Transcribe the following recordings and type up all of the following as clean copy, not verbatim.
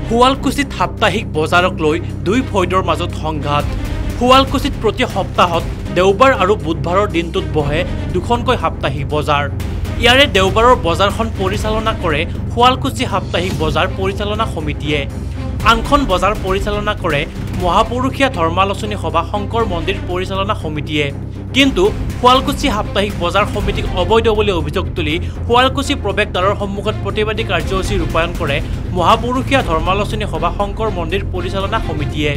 শুৱালকুছিত সাপ্তাহিক বজাৰক লৈ দুই ফৈদৰ মাজত সংঘাত। শুৱালকুছিত প্ৰতি সপ্তাহত দেওবাৰ আৰু বুধবাৰৰ দিনটোত বহে দুখনকৈ সাপ্তাহিক বজাৰ। ইয়াৰে দেওবাৰৰ বজাৰখন পৰিচালনা কৰে শুৱালকুছি সাপ্তাহিক বজাৰ পৰিচালনা সমিতিয়ে। আনখন বজাৰ পৰিচালনা কৰে মহাপুৰুষীয়া ধৰ্মালোচনী সভা শংকৰ মন্দিৰ পৰিচালনা সমিতিয়ে। কিন্তু শুৱালকুছি সাপ্তাহিক বজাৰ সমিতিক অবৈধ বুলি অভিযোগ তুলি শুৱালকুছি প্ৰৱেশদ্বাৰৰ সন্মুখত প্ৰতিবাদী কাৰ্যসূচী ৰূপায়ণ কৰে মহাপুৰুষীয়া ধৰ্মালোচনী সভা শংকৰ মন্দিৰ পৰিচালনা সমিতিয়ে।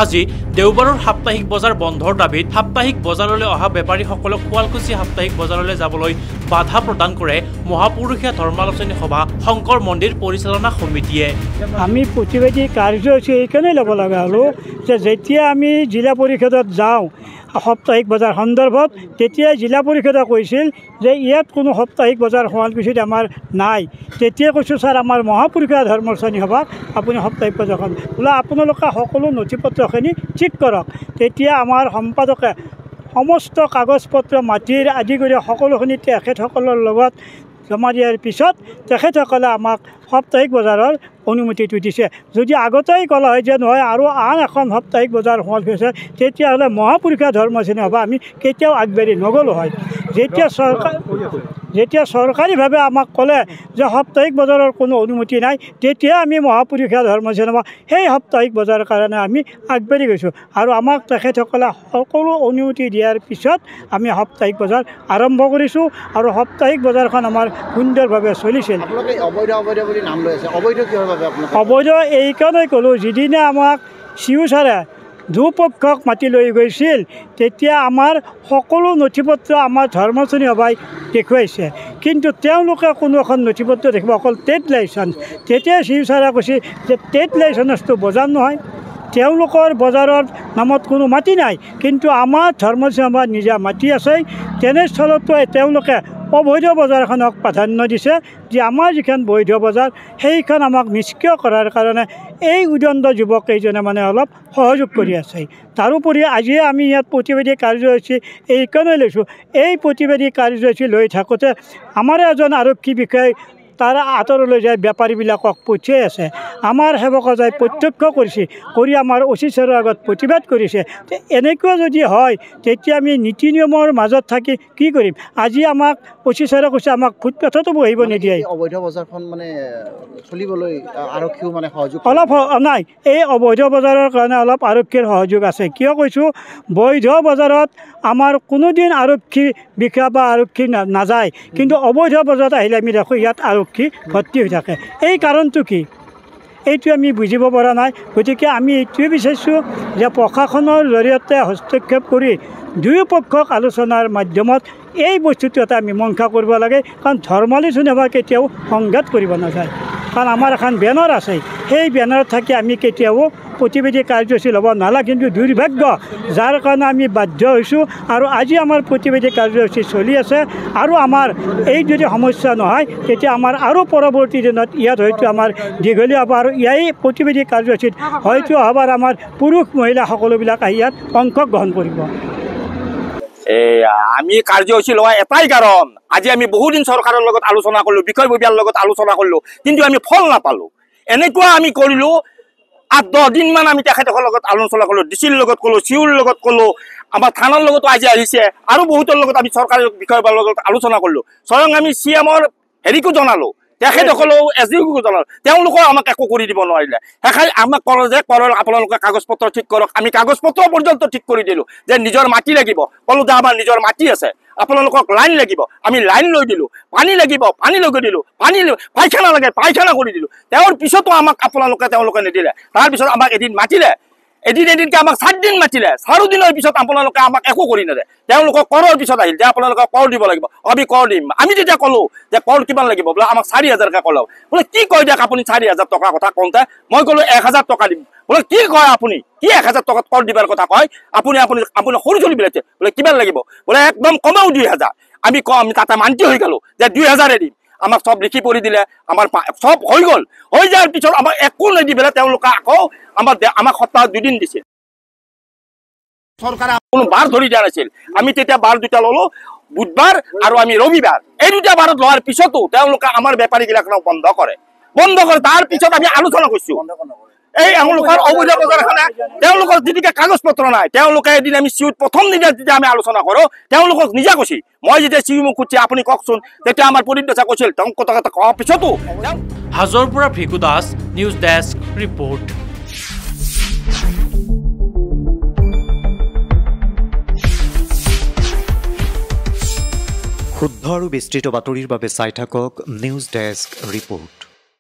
আজি দেওবাৰৰ সাপ্তাহিক বজাৰ বন্ধৰ দাবীত সাপ্তাহিক বজাৰলৈ অহা বেপাৰীসকলক শুৱালকুছি সাপ্তাহিক বজাৰলৈ যাবলৈ বাধা প্ৰদান কৰে মহাপুৰুষীয়া ধৰ্মালোচনী সভা শংকৰ মন্দিৰ পৰিচালনা সমিতিয়ে। আমি প্ৰতিবাদী কাৰ্যসূচী এইকাৰণে ল'ব লগা হ'লো যে যেতিয়া আমি জিলা পৰিষদত যাওঁ সাপ্তাহিক বজাৰ সন্দৰ্ভত, তেতিয়া জিলা পৰিষদে কৈছিল যে ইয়াত কোনো সাপ্তাহিক বজাৰ শুৱালকুছিত আমাৰ নাই। তেতিয়া কৈছোঁ ছাৰ আমাৰ মহাপুৰুষীয়া ধৰ্মালোচনী সভাক আপুনি সাপ্তাহিক বজাৰখন বোলে আপোনালোকে সকলো নথি পত্ৰখিনি ঠিক কৰক। তেতিয়া আমাৰ সম্পাদকে সমস্ত কাগজ পত্ৰ মাটিৰ আদি কৰি সকলোখিনি তেখেতসকলৰ লগত জমা দিয়াৰ পিছত তেখেতসকলে আমাক সাপ্তাহিক বজাৰৰ অনুমতিটো দিছে। যদি আগতেই ক'লা হয় যে নহয় আৰু আন এখন সাপ্তাহিক বজাৰ শুৱালকুছি তেতিয়াহ'লে মহাপুৰুষীয়া ধৰ্মালোচনী সভা আমি কেতিয়াও আগবাঢ়ি নগ'লোঁ হয়। যেতিয়া চৰকাৰীভাৱে আমাক ক'লে যে সাপ্তাহিক বজাৰৰ কোনো অনুমতি নাই, তেতিয়া আমি মহাপুৰুষীয়া ধৰ্মালোচনী সভা সেই সাপ্তাহিক বজাৰৰ কাৰণে আমি আগবাঢ়ি গৈছোঁ আৰু আমাক তেখেতসকলে সকলো অনুমতি দিয়াৰ পিছত আমি সাপ্তাহিক বজাৰ আৰম্ভ কৰিছোঁ আৰু সাপ্তাহিক বজাৰখন আমাৰ সুন্দৰভাৱে চলিছিল। অবৈধ এইকাৰণে ক'লোঁ, যিদিনা আমাক চিউ ছাৰে দুপক্ষক মাতি লৈ গৈছিল তেতিয়া আমাৰ সকলো নথি পত্ৰ আমাৰ ধৰ্মালোচনী সভাই দেখুৱাইছে, কিন্তু তেওঁলোকে কোনো এখন নথি পত্ৰ দেখিব অকল ট্ৰেড লাইচেঞ্চ। তেতিয়া চিউ ছাৰে কৈছে যে ট্ৰেড লাইচেঞ্চটো বজাৰ নহয়, তেওঁলোকৰ বজাৰৰ নামত কোনো মাটি নাই, কিন্তু আমাৰ ধৰ্মালোচনী সভাৰ নিজা মাটি আছে। তেনেস্থলতো তেওঁলোকে অবৈধ বজাৰখনক প্ৰাধান্য দিছে, যে আমাৰ যিখন বৈধ বজাৰ সেইখন আমাক নিষ্ক্ৰিয় কৰাৰ কাৰণে এই উদণ্ড যুৱককেইজনে অলপ সহযোগ কৰি আছে। তাৰোপৰি আজি আমি ইয়াত প্ৰতিবাদী কাৰ্যসূচী এইকাৰণে লৈছোঁ। এই প্ৰতিবাদী কাৰ্যসূচী লৈ থাকোঁতে আমাৰ এজন আৰক্ষী বিষয়াই তাৰ আঁতৰলৈ যায় বেপাৰীবিলাকক পঠিয়াই আছে। আমাৰ সেৱকে যায় প্ৰত্যক্ষ কৰিছে, কৰি আমাৰ অচি ছাৰৰ আগত প্ৰতিবাদ কৰিছে। এনেকুৱা যদি হয় তেতিয়া আমি নীতি নিয়মৰ মাজত থাকি কি কৰিম? আজি আমাক অচি ছাৰে কৈছে আমাক ফুটপাথতো বহিব নিদিয়ে। অবৈধ বজাৰখন চলিবলৈ আৰক্ষীও সহযোগ অলপ নাই, এই অবৈধ বজাৰৰ কাৰণে অলপ আৰক্ষীৰ সহযোগ আছে। কিয় কৈছোঁ? বৈধ বজাৰত আমাৰ কোনোদিন আৰক্ষী বিষয়া বা আৰক্ষী নাযায়, কিন্তু অবৈধ বজাৰত আহিলে আমি দেখোঁ ইয়াত আৰক্ষী ভৰ্তি হৈ থাকে। এই কাৰণটো কি? এইটো আমি বুজিব পৰা নাই। গতিকে আমি এইটোৱে বিচাৰিছোঁ যে প্ৰশাসনৰ জৰিয়তে হস্তক্ষেপ কৰি দুয়োপক্ষক আলোচনাৰ মাধ্যমত এই বস্তুটো এটা মীমাংসা কৰিব লাগে। কাৰণ ধৰ্মালোচনী সভা কেতিয়াও সংঘাত কৰিব নাযায়, কাৰণ আমাৰ এখন বেনাৰ আছে, সেই বেনাৰত থাকি আমি কেতিয়াও প্ৰতিবাদী কাৰ্যসূচী ল'ব নালাগে। কিন্তু দুৰ্ভাগ্য যাৰ কাৰণে আমি বাধ্য হৈছোঁ আৰু আজি আমাৰ প্ৰতিবাদী কাৰ্যসূচী চলি আছে। আৰু আমাৰ এই যদি সমস্যা নহয় তেতিয়া আমাৰ আৰু পৰৱৰ্তী দিনত ইয়াত হয়তো আমাৰ দীঘলীয়া হ'ব আৰু এই প্ৰতিবাদী কাৰ্যসূচীত হয়তো আবাৰ আমাৰ পুৰুষ মহিলা সকলোবিলাক আহি ইয়াত অংশগ্ৰহণ কৰিব। আমি কাৰ্যসূচী লোৱা এটাই কাৰণ, আজি আমি বহুদিন চৰকাৰৰ লগত আলোচনা কৰিলোঁ, বিষয়ববীয়াৰ লগত আলোচনা কৰিলোঁ, কিন্তু আমি ফল নাপালোঁ। এনেকুৱা আমি কৰিলোঁ 8-10 দিনমান আমি তেখেতসকলৰ লগত আলোচনা কৰিলোঁ, ডিচিৰ লগত ক'লোঁ, চিউৰ লগত ক'লোঁ, আমাৰ থানাৰ লগতো আজি আহিছে আৰু বহুতৰ লগত আমি চৰকাৰী বিষয়ববীয়াৰ লগত আলোচনা কৰিলোঁ। স্বয়ং আমি CMৰ হেৰিকো জনালোঁ, তেখেতসকলেও SDOকো জনালোঁ, তেওঁলোকেও আমাক একো কৰি দিব নোৱাৰিলে। সেইকাৰণে আমাক ক'লে যে আপোনালোকে কাগজ পত্ৰ ঠিক কৰক। আমি কাগজ পত্ৰ পৰ্যন্ত ঠিক কৰি দিলোঁ, যে নিজৰ মাটি লাগিব। ক'লোঁ যে আমাৰ নিজৰ মাটি আছে, আপোনালোকক লাইন লাগিব, আমি লাইন লৈ দিলোঁ। পানী লাগিব, পানী লৈ দিলোঁ, পায়খানা লাগে, পায়খানা কৰি দিলোঁ। তেওঁৰ পিছতো আমাক তেওঁলোকে নিদিলে। তাৰপিছত আমাক এদিন মাতিলে, এদিনকৈ আমাক 4 দিন মাতিলে। 4 দিনৰ পিছত আপোনালোকে আমাক একো কৰি নিদিয়ে। তেওঁলোকক কৰৰ পিছত আহিল যে আপোনালোকে কৰ দিব লাগিব। আমি কৰ দিম। আমি তেতিয়া ক'লোঁ যে কৰ কিমান লাগিব? বোলে আমাক 4,000কৈ ক'লে। বোলে কি কয় দিয়ক আপুনি 4,000 টকাৰ কথা কওঁতে? মই ক'লোঁ 1,000 টকা দিম। বোলে কি কয় আপুনি? কি 1,000 টকাত কৰ দিবৰ কথা কয়? আপুনি সৰু চলি বিলাইছে। বোলে কিমান লাগিব? বোলে একদম কমেও 2,000। আমি তাতে মান্তি হৈ গ'লোঁ যে 2,000 দিম। আমাক চব লিখি পঢ়ি দিলে, আমাৰ চব হৈ গ'ল। হৈ যোৱাৰ পিছত আমাক একো নিদি পেলাই তেওঁলোকে আকৌ আমাক সপ্তাহত 2 দিন দিছিল। চৰকাৰে কোনো বাৰ ধৰি দিয়া নাছিল। আমি তেতিয়া বাৰ 2টা ল'লোঁ, বুধবাৰ আৰু আমি ৰবিবাৰ। এই 2টা বাৰত লোৱাৰ পিছতো তেওঁলোকে আমাৰ বেপাৰীগিলাক বন্ধ কৰে। বন্ধ কৰে তাৰ পিছত আমি আলোচনা কৰিছো এই এওঁলোকৰ অবৈধ বজাৰখনে তেওঁলোকৰ যিদিকে কাগজ পত্ৰ নাই তেওঁলোকে এদিন আমি চিউত প্ৰথম দিনা যেতিয়া আমি আলোচনা কৰোঁ তেওঁলোকক নিজে কৈছি মই যেতিয়া চিউ মোক খুজিছে আপুনি কওকচোন তেতিয়া আমাৰ পৰিদৰ্শা কৈছিল তেওঁ কথা কোৱাৰ পিছতো হাজোৰ পৰা Bhiku Das news desk report শুদ্ধ আৰু বিস্তৃত বাতৰিৰ বাবে চাই থাকক নিউজ ডেস্ক ৰিপৰ্ট।